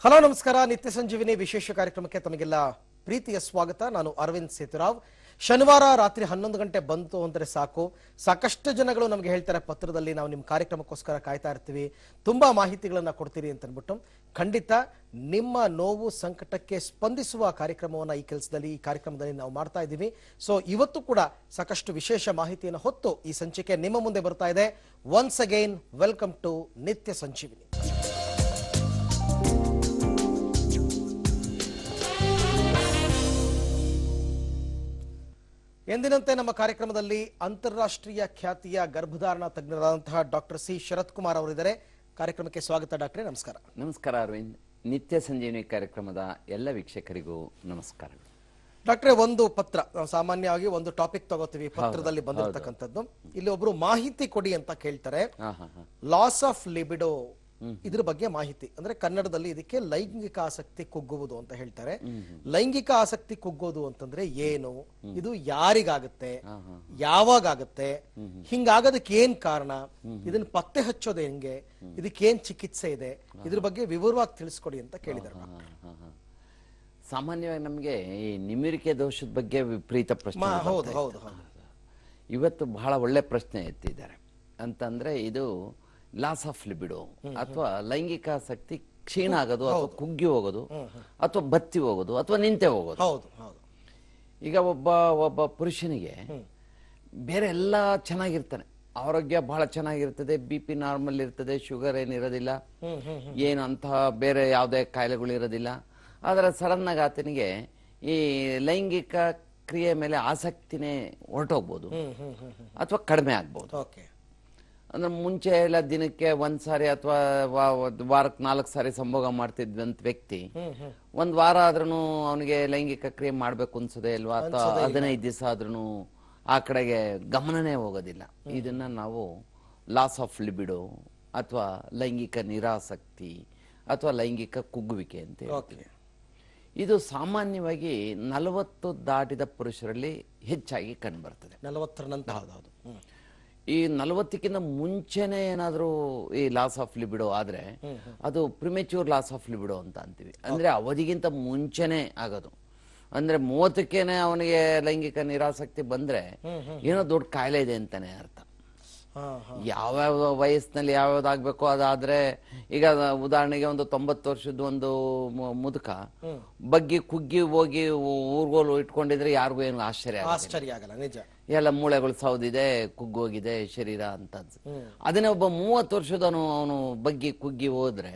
Hello ನಮಸ್ಕಾರ. ನಿತ್ಯ ಸಂಜೀವಿನಿ ವಿಶೇಷ ಕಾರ್ಯಕ್ರಮಕ್ಕೆ ತಮಗೆಲ್ಲ ಪ್ರೀತಿಯ ಸ್ವಾಗತ. ನಾನು ಅರವಿಂದ್ ಸೇತುರಾವ್. ಶನಿವಾರ ರಾತ್ರಿ 11 ಗಂಟೆ ಬಂತು ಅಂದರೆ ಸಾಕು, ಸಾಕಷ್ಟು ಜನಗಳು ನಮಗೆ ಹೇಳ್ತಾರೆ ಪತ್ರದಲ್ಲಿ, ನಾವು ನಿಮ್ಮ ಕಾರ್ಯಕ್ರಮಕ್ಕೋಸ್ಕರ ಕಾಯ್ತಾ ಇರ್ತೀವಿ, ತುಂಬಾ ಮಾಹಿತಿಗಳನ್ನ ಕೊಡ್ತೀರಿ ಅಂತ ಅಂದ್ಬಿಟ್ಟು. ಖಂಡಿತ ನಿಮ್ಮ ನೋವು ಸಂಕಟಕ್ಕೆ ಸ್ಪಂದಿಸುವ ಕಾರ್ಯಕ್ರಮವನ್ನ ಈ ಕಾರ್ಯಕ್ರಮದಲ್ಲಿ ನಾವು ಮಾಡ್ತಾ ಇದ್ದೀವಿ. ಸೊ ಇವತ್ತು ಕೂಡ ಸಾಕಷ್ಟು ವಿಶೇಷ ಮಾಹಿತಿಯನ್ನು ಹೊತ್ತು ಈ ಸಂಚಿಕೆ ನಿಮ್ಮ ಮುಂದೆ ಬರ್ತಾ ಇದೆ. ಒನ್ಸ್ ಅಗೈನ್ ವೆಲ್ಕಮ್ ಟು ನಿತ್ಯ ಸಂಜೀವಿನಿ. ಎಂದಿನಂತೆ ನಮ್ಮ ಕಾರ್ಯಕ್ರಮದಲ್ಲಿ ಅಂತಾರಾಷ್ಟ್ರೀಯ ಖ್ಯಾತಿಯ ಗರ್ಭಧಾರಣ ತಜ್ಞರಾದಂತಹ ಡಾಕ್ಟರ್ ಸಿ ಶರತ್ ಕುಮಾರ್ ಅವರಿದ್ದಾರೆ. ಕಾರ್ಯಕ್ರಮಕ್ಕೆ ಸ್ವಾಗತ ಡಾಕ್ಟ್ರೇ. ನಮಸ್ಕಾರ. ನಮಸ್ಕಾರ ಅರವಿಂದ್. ನಿತ್ಯ ಸಂಜೀವಿನಿ ಕಾರ್ಯಕ್ರಮದ ಎಲ್ಲ ವೀಕ್ಷಕರಿಗೂ ನಮಸ್ಕಾರ. ಡಾಕ್ಟ್ರೇ, ಒಂದು ಪತ್ರ, ನಾವು ಸಾಮಾನ್ಯವಾಗಿ ಒಂದು ಟಾಪಿಕ್ ತಗೋತೀವಿ, ಪತ್ರದಲ್ಲಿ ಬಂದಿರತಕ್ಕಂಥದ್ದು. ಇಲ್ಲಿ ಒಬ್ರು ಮಾಹಿತಿ ಕೊಡಿ ಅಂತ ಕೇಳ್ತಾರೆ. ಲಾಸ್ ಆಫ್ ಲಿಬಿಡೋ, ಇದ್ರ ಬಗ್ಗೆ ಮಾಹಿತಿ ಅಂದ್ರೆ ಕನ್ನಡದಲ್ಲಿ ಇದಕ್ಕೆ ಲೈಂಗಿಕ ಆಸಕ್ತಿ ಕುಗ್ಗುವುದು ಅಂತ ಹೇಳ್ತಾರೆ. ಲೈಂಗಿಕ ಆಸಕ್ತಿ ಕುಗ್ಗೋದು ಅಂತಂದ್ರೆ ಏನು, ಇದು ಯಾರಿಗಾಗುತ್ತೆ, ಯಾವಾಗ ಆಗುತ್ತೆ, ಹಿಂಗಾಗೋದಕ್ಕೆ ಏನ್ ಕಾರಣ, ಇದನ್ನ ಪತ್ತೆ ಹಚ್ಚೋದು ಹೆಂಗೆ, ಇದಕ್ಕೇನ್ ಚಿಕಿತ್ಸೆ ಇದೆ, ಇದ್ರ ಬಗ್ಗೆ ವಿವರವಾಗಿ ತಿಳಿಸ್ಕೊಡಿ ಅಂತ ಕೇಳಿದ್ದಾರೆ. ಸಾಮಾನ್ಯವಾಗಿ ನಮಗೆ ಈ ನಿಮಿರಿಕೆ ದೋಷದ ಬಗ್ಗೆ ವಿಪರೀತ ಪ್ರಶ್ನೆ. ಇವತ್ತು ಬಹಳ ಒಳ್ಳೆ ಪ್ರಶ್ನೆ ಎತ್ತಿದ್ದಾರೆ. ಅಂತಂದ್ರೆ ಇದು ಲಾಸ್ ಆಫ್ ಲಿಬಿಡೋ ಅಥವಾ ಲೈಂಗಿಕ ಆಸಕ್ತಿ ಕ್ಷೀಣ ಆಗೋದು, ಅಥವಾ ಕುಗ್ಗಿ ಹೋಗೋದು, ಅಥವಾ ಬತ್ತಿ ಹೋಗೋದು, ಅಥವಾ ನಿಂತೆ ಹೋಗೋದು. ಈಗ ಒಬ್ಬ ಪುರುಷನಿಗೆ ಬೇರೆ ಎಲ್ಲ ಚೆನ್ನಾಗಿರ್ತಾನೆ, ಆರೋಗ್ಯ ಬಹಳ ಚೆನ್ನಾಗಿರ್ತದೆ, BP ನಾರ್ಮಲ್ ಇರ್ತದೆ, ಶುಗರ್ ಏನಿರೋದಿಲ್ಲ, ಏನು ಅಂತಹ ಬೇರೆ ಯಾವುದೇ ಕಾಯಿಲೆಗಳು ಇರೋದಿಲ್ಲ. ಆದರೆ ಸಡನ್ ಆಗಿ ಆತನಿಗೆ ಈ ಲೈಂಗಿಕ ಕ್ರಿಯೆ ಮೇಲೆ ಆಸಕ್ತಿನೇ ಹೊರಟೋಗ್ಬೋದು, ಅಥವಾ ಕಡಿಮೆ ಆಗ್ಬೋದು. ಅಂದ್ರೆ ಮುಂಚೆ ಎಲ್ಲ ದಿನಕ್ಕೆ 1 ಸಾರಿ ಅಥವಾ ವಾರಕ್ಕೆ 4 ಸಾರಿ ಸಂಭೋಗ ಮಾಡ್ತಿದ್ವಂತ ವ್ಯಕ್ತಿ 1 ವಾರ ಆದ್ರೂ ಅವನಿಗೆ ಲೈಂಗಿಕ ಕ್ರಿಯೆ ಮಾಡ್ಬೇಕು ಅನ್ಸೋದೇ ಇಲ್ವಾ, ಅಥವಾ 15 ದಿವಸ ಆದ್ರೂ ಆ ಕಡೆಗೆ ಗಮನನೇ ಹೋಗೋದಿಲ್ಲ. ಇದನ್ನ ನಾವು ಲಾಸ್ ಆಫ್ ಲಿಬಿಡೋ ಅಥವಾ ಲೈಂಗಿಕ ನಿರಾಸಕ್ತಿ ಅಥವಾ ಲೈಂಗಿಕ ಕುಗ್ಗುವಿಕೆ ಅಂತ ಹೇಳ್ತೀವಿ. ಇದು ಸಾಮಾನ್ಯವಾಗಿ 40 ದಾಟಿದ ಪುರುಷರಲ್ಲಿ ಹೆಚ್ಚಾಗಿ ಕಂಡುಬರ್ತದೆ. 40 ನಂತರ ಈ 40ಕ್ಕಿಂತ ಮುಂಚೆನೆ ಏನಾದ್ರೂ ಈ ಲಾಸ್ ಆಫ್ ಲಿಬಿಡೋ ಆದ್ರೆ ಅದು ಪ್ರಿಮೆಚ್ಯೂರ್ ಲಾಸ್ ಆಫ್ ಲಿಬಿಡೋ ಅಂತ ಅಂತೀವಿ. ಅಂದ್ರೆ ಅವಧಿಗಿಂತ ಮುಂಚೆನೆ ಆಗೋದು. ಅಂದ್ರೆ 30ಕ್ಕೇನೆ ಅವನಿಗೆ ಲೈಂಗಿಕ ನಿರಾಸಕ್ತಿ ಬಂದ್ರೆ ಏನೋ ದೊಡ್ಡ ಕಾಯಿಲೆ ಇದೆ ಅಂತಾನೆ ಅರ್ಥ. ಯಾವ್ಯಾವ ವಯಸ್ಸಿನಲ್ಲಿ ಯಾವ್ಯಾವ್ದಾಗ್ಬೇಕು ಅದಾದ್ರೆ, ಈಗ ಉದಾಹರಣೆಗೆ ಒಂದು 90 ವರ್ಷದ ಒಂದು ಮುದುಕ ಬಗ್ಗಿ ಕುಗ್ಗಿ ಹೋಗಿ ಊರ್ಗೋಲು ಇಟ್ಕೊಂಡಿದ್ರೆ ಯಾರಿಗೂ ಏನು ಆಶ್ಚರ್ಯ ಆಗಲ್ಲ. ನಿಜ, ಎಲ್ಲ ಮೂಳೆಗಳು ಸೌದಿದೆ, ಕುಗ್ಗೋಗಿದೆ ಶರೀರ ಅಂತ. ಅದನ್ನೇ ಒಬ್ಬ 30 ವರ್ಷದವನು ಅವನು ಬಗ್ಗಿ ಕುಗ್ಗಿ ಹೋದ್ರೆ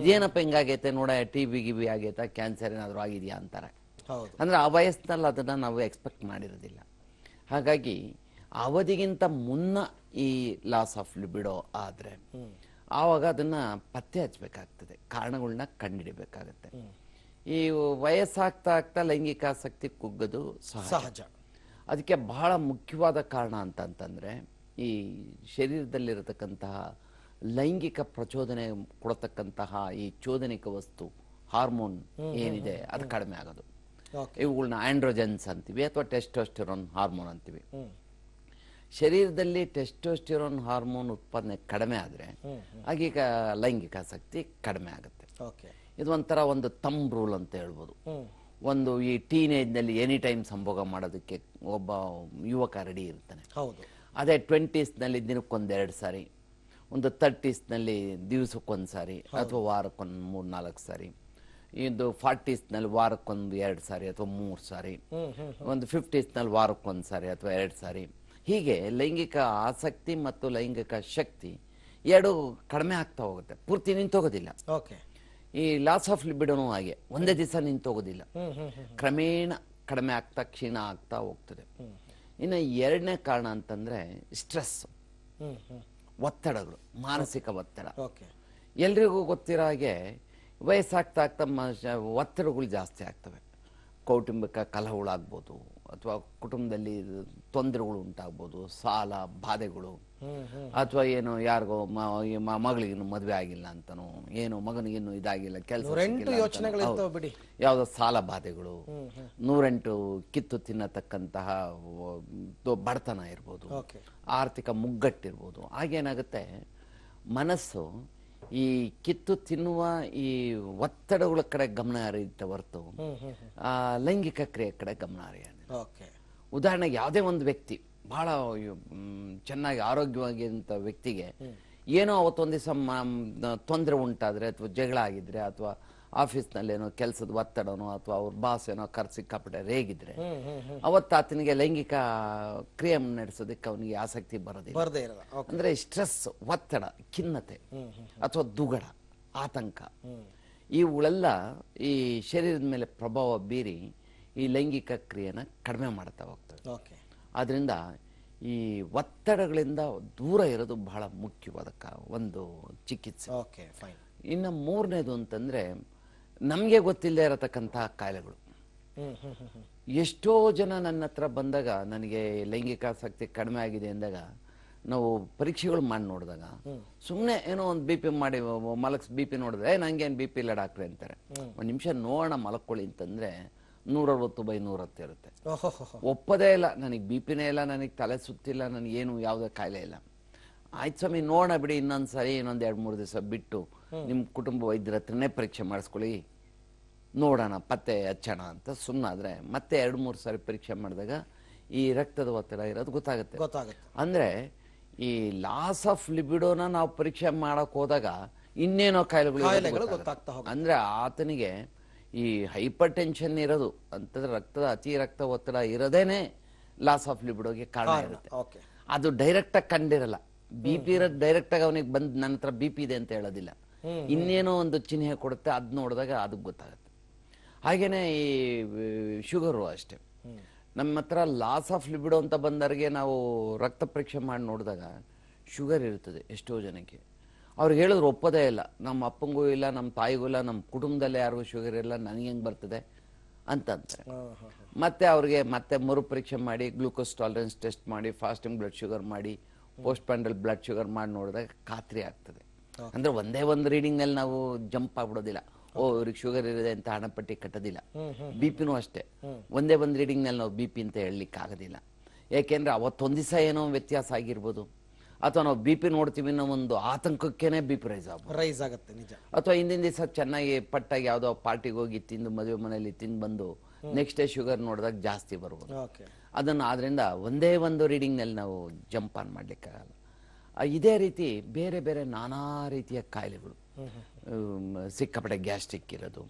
ಇದೇನಪ್ಪ ಹಿಂಗಾಗೈತೆ ನೋಡ, TB ಗಿಬಿ ಆಗೈತಾ, ಕ್ಯಾನ್ಸರ್ ಏನಾದ್ರು ಆಗಿದ್ಯಾ ಅಂತಾರೆ. ಅಂದ್ರೆ ಆ ವಯಸ್ಸಿನಲ್ಲಿ ಅದನ್ನ ನಾವು ಎಕ್ಸ್ಪೆಕ್ಟ್ ಮಾಡಿರೋದಿಲ್ಲ. ಹಾಗಾಗಿ ಅವಧಿಗಿಂತ ಮುನ್ನ ಈ ಲಾಸ್ ಆಫ್ ಲಿಬಿಡೋ ಆದ್ರೆ ಆವಾಗ ಅದನ್ನ ಪತ್ತೆ ಹಚ್ಚಬೇಕಾಗ್ತದೆ, ಕಾರಣಗಳನ್ನ ಕಂಡುಹಿಡಿಬೇಕಾಗತ್ತೆ. ಈ ವಯಸ್ಸಾಗ್ತಾ ಆಗ್ತಾ ಲೈಂಗಿಕ ಆಸಕ್ತಿ ಕುಗ್ಗೋದು ಸಹಜ. ಅದಕ್ಕೆ ಬಹಳ ಮುಖ್ಯವಾದ ಕಾರಣ ಅಂತಂದ್ರೆ ಈ ಶರೀರದಲ್ಲಿರತಕ್ಕಂತಹ ಲೈಂಗಿಕ ಪ್ರಚೋದನೆ ಕೊಡತಕ್ಕಂತಹ ಈ ಚೋದನಿಕ ವಸ್ತು ಹಾರ್ಮೋನ್ ಏನಿದೆ ಅದು ಕಡಿಮೆ ಆಗೋದು. ಇವುಗಳನ್ನ ಆಂಡ್ರೋಜನ್ಸ್ ಅಂತೀವಿ ಅಥವಾ ಟೆಸ್ಟೋಸ್ಟೆರೋನ್ ಹಾರ್ಮೋನ್ ಅಂತೀವಿ. ಶರೀರದಲ್ಲಿ ಟೆಸ್ಟೋಸ್ಟೆರೋನ್ ಹಾರ್ಮೋನ್ ಉತ್ಪಾದನೆ ಕಡಿಮೆ ಆದ್ರೆ ಆಗೀಗ ಲೈಂಗಿಕ ಆಸಕ್ತಿ ಕಡಿಮೆ ಆಗುತ್ತೆ. ಇದು ಒಂಥರ ಒಂದು ಥಂಬ್ ರೂಲ್ ಅಂತ ಹೇಳ್ಬೋದು. ಒಂದು ಈ ಟೀನೇಜ್ ನಲ್ಲಿ ಎನಿ ಟೈಮ್ ಸಂಭೋಗ ಮಾಡೋದಕ್ಕೆ ಒಬ್ಬ ಯುವಕ ರೆಡಿ ಇರ್ತಾನೆ. ಅದೇ 20s ನಲ್ಲಿ ದಿನಕ್ಕೊಂದ್-2 ಸಾರಿ, ಒಂದು 30s ನಲ್ಲಿ ದಿವಸಕ್ಕೊಂದ್ ಸಾರಿ ಅಥವಾ ವಾರಕ್ಕೊಂದ್ 3-4 ಸಾರಿ, ಇದು 40s ನಲ್ಲಿ ವಾರಕ್ಕೊಂದು 2 ಸಾರಿ ಅಥವಾ 3 ಸಾರಿ, ಒಂದು 50s ನಲ್ಲಿ ವಾರಕ್ಕೊಂದ್ ಸಾರಿ ಅಥವಾ 2 ಸಾರಿ. ಹೀಗೆ ಲೈಂಗಿಕ ಆಸಕ್ತಿ ಮತ್ತು ಲೈಂಗಿಕ ಶಕ್ತಿ ಎರಡು ಕಡಿಮೆ ಆಗ್ತಾ ಹೋಗುತ್ತೆ, ಪೂರ್ತಿ ನಿಂತೋಗೋದಿಲ್ಲ. ಈ ಲಾಸ್ ಆಫ್ ಲಿಬಿಡೋನು ಹಾಗೆ ಒಂದೇ ದಿವಸ ನಿಂತೋಗೋದಿಲ್ಲ, ಕ್ರಮೇಣ ಕಡಿಮೆ ಆಗ್ತಾ ಕ್ಷೀಣ ಆಗ್ತಾ ಹೋಗ್ತದೆ. ಇನ್ನು 2ನೇ ಕಾರಣ ಅಂತಂದ್ರೆ ಸ್ಟ್ರೆಸ್, ಒತ್ತಡಗಳು, ಮಾನಸಿಕ ಒತ್ತಡ. ಎಲ್ರಿಗೂ ಗೊತ್ತಿರೋ ಹಾಗೆ ವಯಸ್ಸಾಗ್ತಾ ಆಗ್ತಾ ಒತ್ತಡಗಳು ಜಾಸ್ತಿ ಆಗ್ತವೆ. ಕೌಟುಂಬಿಕ ಕಲಹಗಳಾಗ್ಬೋದು, ಅಥವಾ ಕುಟುಂಬದಲ್ಲಿ ತೊಂದರೆಗಳು ಉಂಟಾಗ್ಬೋದು, ಸಾಲ ಬಾಧೆಗಳು, ಅಥವಾ ಏನು ಯಾರಿಗೋ ಮಗಳಿಗಿನ್ನು ಮದುವೆ ಆಗಿಲ್ಲ ಅಂತನೋ, ಏನು ಮಗನಿಗಿನ್ನು ಇದಾಗಿಲ್ಲ, ಕೆಲಸ ಯಾವ್ದೋ ಸಾಲ ಬಾಧೆಗಳು, 108 ಕಿತ್ತು ತಿನ್ನತಕ್ಕಂತಹ ಬಡತನ ಇರ್ಬೋದು, ಆರ್ಥಿಕ ಮುಗ್ಗಟ್ಟಿರ್ಬೋದು. ಆಗೇನಾಗುತ್ತೆ, ಮನಸ್ಸು ಈ ಕಿತ್ತು ತಿನ್ನುವ ಈ ಒತ್ತಡಗಳ ಕಡೆ ಗಮನ ಹರಿಯುತ್ತೆ ಹೊರತು ಆ ಲೈಂಗಿಕ ಕ್ರಿಯೆ ಕಡೆ ಗಮನ ಹರಿಯೋದಿಲ್ಲ. ಓಕೆ. ಉದಾಹರಣೆಗೆ ಯಾವುದೇ ಒಂದು ವ್ಯಕ್ತಿ ಬಹಳ ಚೆನ್ನಾಗಿ ಆರೋಗ್ಯವಾಗಿಂತ ವ್ಯಕ್ತಿಗೆ ಏನೋ ಅವತ್ತೊಂದ್ ದಿವಸ ತೊಂದರೆ ಉಂಟಾದ್ರೆ ಅಥವಾ ಜಗಳ ಆಗಿದ್ರೆ ಅಥವಾ ಆಫೀಸ್ನಲ್ಲಿ ಏನೋ ಕೆಲಸದ ಒತ್ತಡನೋ ಅಥವಾ ಅವ್ರ ಬಾಸ್ ಏನೋ ಸಿಕ್ಕಾಪಟ್ಟೆ ರೇಗಿದ್ರೆ ಅವತ್ತು ಆತನಿಗೆ ಲೈಂಗಿಕ ಕ್ರಿಯೆ ನಡೆಸೋದಕ್ಕೆ ಅವನಿಗೆ ಆಸಕ್ತಿ ಬರೋದಿಲ್ಲ. ಅಂದ್ರೆ ಸ್ಟ್ರೆಸ್, ಒತ್ತಡ, ಖಿನ್ನತೆ ಅಥವಾ ದುಗಡ, ಆತಂಕ ಇವುಗಳೆಲ್ಲ ಈ ಶರೀರದ ಮೇಲೆ ಪ್ರಭಾವ ಬೀರಿ ಈ ಲೈಂಗಿಕ ಕ್ರಿಯೆನ ಕಡಿಮೆ ಮಾಡ್ತಾ ಹೋಗ್ತವೆ. ಆದ್ರಿಂದ ಈ ಒತ್ತಡಗಳಿಂದ ದೂರ ಇರೋದು ಬಹಳ ಮುಖ್ಯವಾದ ಒಂದು ಚಿಕಿತ್ಸೆ. ಇನ್ನು ಮೂರನೇದು ಅಂತಂದ್ರೆ ನಮ್ಗೆ ಗೊತ್ತಿಲ್ಲದೆ ಇರತಕ್ಕಂತಹ ಕಾಯಿಲೆಗಳು. ಎಷ್ಟೋ ಜನ ನನ್ನ ಹತ್ರ ಬಂದಾಗ ನನಗೆ ಲೈಂಗಿಕ ಆಸಕ್ತಿ ಕಡಿಮೆ ಆಗಿದೆ ಅಂದಾಗ ನಾವು ಪರೀಕ್ಷೆಗಳು ಮಾಡಿ ನೋಡಿದಾಗ ಸುಮ್ನೆ ಏನೋ ಒಂದು BP ಮಾಡಿ BP ನೋಡಿದ್ರೆ ನಂಗೇನ್ BP ಇಲ್ಲ ಡಾಕ್ಟ್ರೆ ಅಂತಾರೆ. ಒಂದ್ ನಿಮಿಷ ನೋಡೋಣ ಮಲಕ್ಕೊಳ್ಳಿ ಅಂತಂದ್ರೆ 160/110 ಇರುತ್ತೆ. ಒಪ್ಪದೇ ಇಲ್ಲ, ನನಗೆ BPನೇ ಇಲ್ಲ, ನನಗೆ ತಲೆ ಸುತ್ತಿಲ್ಲ, ನನಗೇನು ಯಾವುದೇ ಕಾಯಿಲೆ ಇಲ್ಲ. ಆಯ್ತು ಸ್ವಾಮಿ ನೋಡೋಣ ಬಿಡಿ, ಇನ್ನೊಂದ್ಸರಿ ಇನ್ನೊಂದ್ 2-3 ದಿವಸ ಬಿಟ್ಟು ನಿಮ್ ಕುಟುಂಬ ವೈದ್ಯರ ಹತ್ರನೇ ಪರೀಕ್ಷೆ ಮಾಡಿಸ್ಕೊಳ್ಳಿ, ನೋಡೋಣ ಪತ್ತೆ ಹಚ್ಚೋಣ ಅಂತ ಸುಮ್ಮನಾದ್ರೆ ಮತ್ತೆ 2-3 ಸಾರಿ ಪರೀಕ್ಷೆ ಮಾಡಿದಾಗ ಈ ರಕ್ತದ ಒತ್ತಡ ಇರೋದು ಗೊತ್ತಾಗುತ್ತೆ. ಅಂದ್ರೆ ಈ ಲಾಸ್ ಆಫ್ ಲಿಬಿಡೋನ ನಾವು ಪರೀಕ್ಷೆ ಮಾಡಕ್ ಹೋದಾಗ ಇನ್ನೇನೋ ಕಾಯಿಲೆಗಳು ಗೊತ್ತಾಗ್ತಾ. ಅಂದ್ರೆ ಆತನಿಗೆ ಈ ಹೈಪರ್ ಟೆನ್ಷನ್ ಇರೋದು ಅಂತಂದ್ರೆ ಅತಿ ರಕ್ತ ಒತ್ತಡ ಇರೋದೇನೆ ಲಾಸ್ ಆಫ್ ಲಿಬಿಡೋಗೆ ಕಾರಣ ಇರುತ್ತೆ. ಅದು ಡೈರೆಕ್ಟ್ ಆಗಿ ಕಂಡಿರಲ್ಲ. BP ಇರೋದು ಡೈರೆಕ್ಟ್ ಆಗಿ ಅವನಿಗೆ ಬಂದ್ ನನ್ನ ಹತ್ರ BP ಇದೆ ಅಂತ ಹೇಳೋದಿಲ್ಲ, ಇನ್ನೇನೋ ಒಂದು ಚಿಹ್ನೆ ಕೊಡುತ್ತೆ, ಅದ್ ನೋಡಿದಾಗ ಅದಕ್ಕೆ ಗೊತ್ತಾಗುತ್ತೆ. ಹಾಗೇನೆ ಈ ಶುಗರು ಅಷ್ಟೇ. ನಮ್ಮ ಹತ್ರ ಲಾಸ್ ಆಫ್ ಲಿಬಿಡೋ ಅಂತ ಬಂದವರಿಗೆ ನಾವು ರಕ್ತ ಪರೀಕ್ಷೆ ಮಾಡಿ ನೋಡಿದಾಗ ಶುಗರ್ ಇರ್ತದೆ ಎಷ್ಟೋ ಜನಕ್ಕೆ. ಅವ್ರಿಗೆ ಹೇಳಿದ್ರು ಒಪ್ಪೋದೇ ಇಲ್ಲ, ನಮ್ಮ ಅಪ್ಪಂಗೂ ಇಲ್ಲ, ನಮ್ಮ ತಾಯಿಗೂ ಇಲ್ಲ, ನಮ್ಮ ಕುಟುಂಬದಲ್ಲಿ ಯಾರಿಗೂ ಶುಗರ್ ಇಲ್ಲ, ನನಗೆ ಹೆಂಗ್ ಬರ್ತದೆ ಅಂತಂತಾರೆ. ಮತ್ತೆ ಅವ್ರಿಗೆ ಮತ್ತೆ ಮರು ಪರೀಕ್ಷೆ ಮಾಡಿ ಗ್ಲೂಕೋಸ್ ಟಾಲರೆನ್ಸ್ ಟೆಸ್ಟ್ ಮಾಡಿ ಫಾಸ್ಟಿಂಗ್ ಬ್ಲಡ್ ಶುಗರ್ ಮಾಡಿ ಪೋಸ್ಟ್ ಪ್ಯಾಂಡಲ್ ಬ್ಲಡ್ ಶುಗರ್ ಮಾಡಿ ನೋಡಿದಾಗ ಖಾತ್ರಿ ಆಗ್ತದೆ. ಅಂದ್ರೆ ಒಂದೇ ಒಂದು ರೀಡಿಂಗ್ ನಲ್ಲಿ ನಾವು ಜಂಪ್ ಆಗ್ಬಿಡೋದಿಲ್ಲ, ಇವ್ರಿಗೆ ಶುಗರ್ ಇದೆ ಅಂತ ಹಣಪಟ್ಟಿ ಕಟ್ಟೋದಿಲ್ಲ. BPನೂ ಅಷ್ಟೇ, ಒಂದೇ ಒಂದು ರೀಡಿಂಗ್ ನಲ್ಲಿ ನಾವು BP ಅಂತ ಹೇಳಲಿಕ್ಕೆ ಆಗೋದಿಲ್ಲ. ಯಾಕೆಂದ್ರೆ ಅವತ್ತೊಂದ್ ದಿವಸ ಏನೋ ವ್ಯತ್ಯಾಸ ಆಗಿರ್ಬೋದು, ಅಥವಾ ನಾವು BP ನೋಡ್ತೀವಿ ಅನ್ನೋ ಒಂದು ಆತಂಕಕ್ಕೇನೆ BP ರೈಸ್ ಆಗುತ್ತೆ ನಿಜ. ಅಥವಾ ಹಿಂದಿನ ದಿವಸ ಚೆನ್ನಾಗಿ ಪಟ್ಟಾಗಿ ಯಾವ್ದೋ ಪಾರ್ಟಿಗೆ ಹೋಗಿ ತಿಂದು ಮದುವೆ ಮನೆಯಲ್ಲಿ ತಿಂದು ಬಂದು ನೆಕ್ಸ್ಟ್ ಡೇ ಶುಗರ್ ನೋಡಿದಾಗ ಜಾಸ್ತಿ ಬರ್ಬೋದು. ಅದನ್ನು ಆದ್ರಿಂದ ಒಂದೇ ಒಂದು ರೀಡಿಂಗ್ ನಲ್ಲಿ ನಾವು ಜಂಪ್ ಆನ್ ಮಾಡ್ಲಿಕ್ಕಾಗಲ್ಲ. ಇದೇ ರೀತಿ ಬೇರೆ ಬೇರೆ ನಾನಾ ರೀತಿಯ ಕಾಯಿಲೆಗಳು, ಸಿಕ್ಕಾಪಟ್ಟೆ ಗ್ಯಾಸ್ಟ್ರಿಕ್ ಇರೋದು,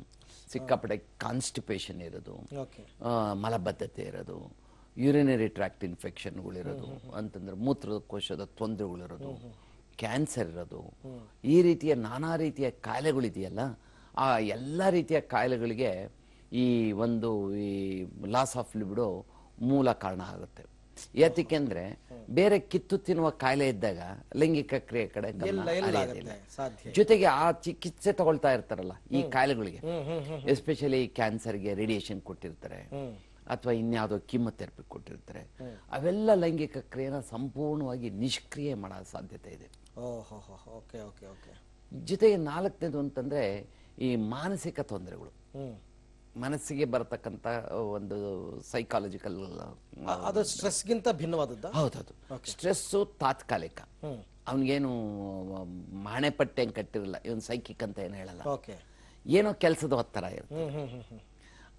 ಸಿಕ್ಕಾಪಟ್ಟೆ ಕಾನ್ಸ್ಟಿಪೇಷನ್ ಇರೋದು, ಮಲಬದ್ಧತೆ ಇರೋದು, ಯೂರಿನರಿ ಟ್ರ್ಯಾಕ್ಟ್ ಇನ್ಫೆಕ್ಷನ್ಗಳಿರೋದು ಅಂತಂದ್ರೆ ಮೂತ್ರಕೋಶದ ತೊಂದರೆಗಳಿರೋದು, ಕ್ಯಾನ್ಸರ್ ಇರೋದು, ಈ ರೀತಿಯ ನಾನಾ ರೀತಿಯ ಕಾಯಿಲೆಗಳಿದೆಯಲ್ಲ, ಆ ಎಲ್ಲ ರೀತಿಯ ಕಾಯಿಲೆಗಳಿಗೆ ಈ ಒಂದು ಈ ಲಾಸ್ ಆಫ್ ಲಿಬಿಡೋ ಮೂಲ ಕಾರಣ ಆಗುತ್ತೆ. ಯಾಕೆಂದ್ರೆ ಬೇರೆ ಕಿತ್ತು ತಿನ್ನುವ ಕಾಯಿಲೆ ಇದ್ದಾಗ ಲೈಂಗಿಕ ಕ್ರಿಯೆ ಕಡೆ ಜೊತೆಗೆ ಆ ಚಿಕಿತ್ಸೆ ತಗೊಳ್ತಾ ಇರ್ತಾರಲ್ಲ ಈ ಕಾಯಿಲೆಗಳಿಗೆ, ಎಸ್ಪೆಷಲಿ ಕ್ಯಾನ್ಸರ್ಗೆ ರೇಡಿಯೇಷನ್ ಕೊಟ್ಟಿರ್ತಾರೆ ಅಥವಾ ಇನ್ಯಾವುದೋ ಕೀಮೊಥೆರಪಿ ಕೊಟ್ಟಿರ್ತಾರೆ, ಅವೆಲ್ಲ ಲೈಂಗಿಕ ಕ್ರಿಯೆನ ಸಂಪೂರ್ಣವಾಗಿ ನಿಷ್ಕ್ರಿಯೆ ಮಾಡೋ ಸಾಧ್ಯತೆ ಇದೆ. ಜೊತೆಗೆ 4ನೇದು ಅಂತಂದ್ರೆ ಈ ಮಾನಸಿಕ ತೊಂದರೆಗಳು, ಮನಸ್ಸಿಗೆ ಬರತಕ್ಕಂತ ಒಂದು ಸೈಕಾಲಜಿಕಲ್, ಅದು ಸ್ಟ್ರೆಸ್ಗಿಂತ ಭಿನ್ನವಾದದ್ದು. ಹೌದೌದು, ಸ್ಟ್ರೆಸ್ಸು ತಾತ್ಕಾಲಿಕ, ಅವನಿಗೇನು ಹಣೆ ಪಟ್ಟೆ ಹೆಂಗ್ ಕಟ್ಟಿರಲ್ಲ, ಇವನ್ ಸೈಕಿಕ್ ಅಂತ ಏನು ಹೇಳಲ್ಲ, ಏನೋ ಕೆಲಸದ ಒತ್ತಡ ಇರುತ್ತೆ.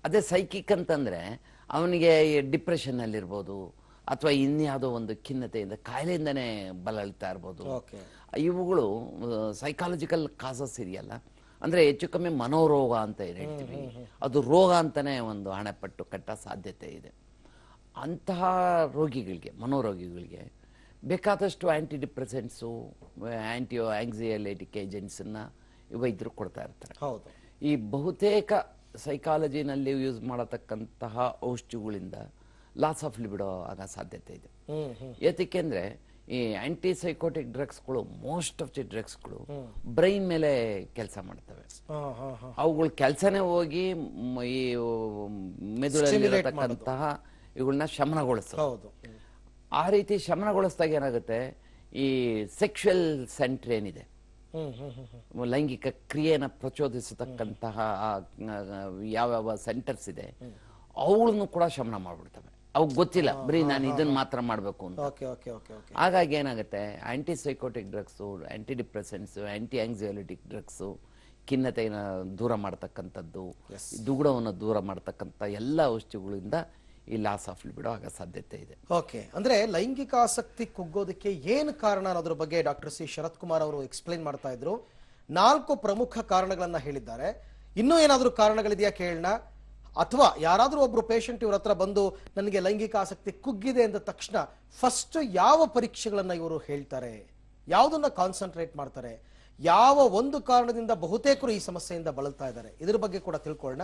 ಅದೇ ಸೈಕಿಕ್ ಅಂತಂದ್ರೆ ಅವನಿಗೆ ಡಿಪ್ರೆಷನ್ ಅಲ್ಲಿರ್ಬೋದು ಅಥವಾ ಇನ್ಯಾವುದೋ ಒಂದು ಖಿನ್ನತೆಯಿಂದ ಕಾಯಿಲೆಯಿಂದನೇ ಬಳಲ್ತಾ ಇರ್ಬೋದು. ಇವುಗಳು ಸೈಕಾಲಜಿಕಲ್ ಕಾಸಸ್ ಇದೆಯಲ್ಲ, ಅಂದ್ರೆ ಹೆಚ್ಚು ಕಮ್ಮಿ ಮನೋರೋಗ ಅಂತ ಏನ್ ಹೇಳ್ತೀವಿ, ಅದು ರೋಗ ಅಂತಾನೆ ಒಂದು ಹಣೆಪಟ್ಟು ಕಟ್ಟ ಸಾಧ್ಯತೆ ಇದೆ. ಅಂತಹ ರೋಗಿಗಳಿಗೆ, ಮನೋರೋಗಿಗಳಿಗೆ ಬೇಕಾದಷ್ಟು ಆಂಟಿ ಡಿಪ್ರೆಸೆಂಟ್ಸು, ಆಂಟಿ ಆಂಗ್ಸಿಯಲೈಟಿಕ್ ಏಜೆಂಟ್ಸನ್ನ ವೈದ್ಯರು ಕೊಡ್ತಾ ಇರ್ತಾರೆ. ಈ ಬಹುತೇಕ ಸೈಕಾಲಜಿನಲ್ಲಿ ಯೂಸ್ ಮಾಡತಕ್ಕಂತಹ ಔಷಧಿಗಳಿಂದ ಲಾಸ್ ಆಫ್ ಲಿಬಿಡೋ ಆಗೋ ಸಾಧ್ಯತೆ ಇದೆ. ಏಕೆಂದ್ರೆ ಈ ಆಂಟಿ ಸೈಕೋಟಿಕ್ ಡ್ರಗ್ಸ್ಗಳು, ಮೋಸ್ಟ್ ಆಫ್ ದಿ ಡ್ರಗ್ಸ್ಗಳು ಬ್ರೈನ್ ಮೇಲೆ ಕೆಲಸ ಮಾಡ್ತವೆ. ಅವುಗಳ ಕೆಲಸನೇ ಹೋಗಿ ಈ ಮೆದುಳಲ್ಲಿರತಕ್ಕಂತಹ ಇವುಗಳನ್ನ ಶಮನಗೊಳಿಸೋದು. ಆ ರೀತಿ ಶಮನಗೊಳಿಸಿದಾಗ ಏನಾಗುತ್ತೆ, ಈ ಸೆಕ್ಷುವಲ್ ಸೆಂಟರ್ ಏನಿದೆ, ಲೈಂಗಿಕ ಕ್ರಿಯೆನ ಪ್ರಚೋದಿಸತಕ್ಕಂತಹ ಯಾವ್ಯಾವ ಸೆಂಟರ್ಸ್ ಇದೆ, ಅವುಗಳನ್ನು ಕೂಡ ಶಮನ ಮಾಡ್ಬಿಡ್ತವೆ. ಅವ್ ಗೊತ್ತಿಲ್ಲ, ಬರೀ ನಾನು ಇದನ್ನ ಮಾತ್ರ ಮಾಡ್ಬೇಕು ಅಂತ. Okay okay okay okay. ಹಾಗಾಗಿ ಏನಾಗುತ್ತೆ, anti psychotic drugs, anti depressants, anti anxiolytic drugs, ಖಿನ್ನತೆಯನ್ನು ದೂರ ಮಾಡ್ತಕ್ಕಂಥದ್ದು, ದುಗುಡವನ್ನು ದೂರ ಮಾಡ್ತಕ್ಕಂಥ ಎಲ್ಲ ಔಷಧಿಗಳಿಂದ ಈ ಲಾಸ್ ಆಫ್ ಲಿಬಿಡೋ ಆಗೋ ಸಾಧ್ಯತೆ ಇದೆ. ಓಕೆ, ಅಂದ್ರೆ ಲೈಂಗಿಕ ಆಸಕ್ತಿ ಕುಗ್ಗೋದಕ್ಕೆ ಏನು ಕಾರಣ ಅನ್ನೋದ್ರ ಬಗ್ಗೆ ಡಾಕ್ಟರ್ ಸಿ ಶರತ್ ಕುಮಾರ್ ಅವರು ಎಕ್ಸ್ಪ್ಲೈನ್ ಮಾಡ್ತಾ ಇದ್ರು. 4 ಪ್ರಮುಖ ಕಾರಣಗಳನ್ನ ಹೇಳಿದ್ದಾರೆ. ಇನ್ನೂ ಏನಾದರೂ ಕಾರಣಗಳಿದೆಯಾ ಕೇಳೋಣ, ಅಥವಾ ಯಾರಾದರೂ ಒಬ್ರು ಪೇಷಂಟ್ ಇವ್ರ ಹತ್ರ ಬಂದು ನನಗೆ ಲೈಂಗಿಕ ಆಸಕ್ತಿ ಕುಗ್ಗಿದೆ ಅಂದ ತಕ್ಷಣ ಫಸ್ಟ್ ಯಾವ ಪರೀಕ್ಷೆಗಳನ್ನ ಇವರು ಹೇಳ್ತಾರೆ, ಯಾವುದನ್ನ ಕಾನ್ಸಂಟ್ರೇಟ್ ಮಾಡ್ತಾರೆ, ಯಾವ ಒಂದು ಕಾರಣದಿಂದ ಬಹುತೇಕರು ಈ ಸಮಸ್ಯೆಯಿಂದ ಬಳಲ್ತಾ ಇದ್ದಾರೆ, ಇದ್ರ ಬಗ್ಗೆ ಕೂಡ ತಿಳ್ಕೊಳ್ಳೋಣ.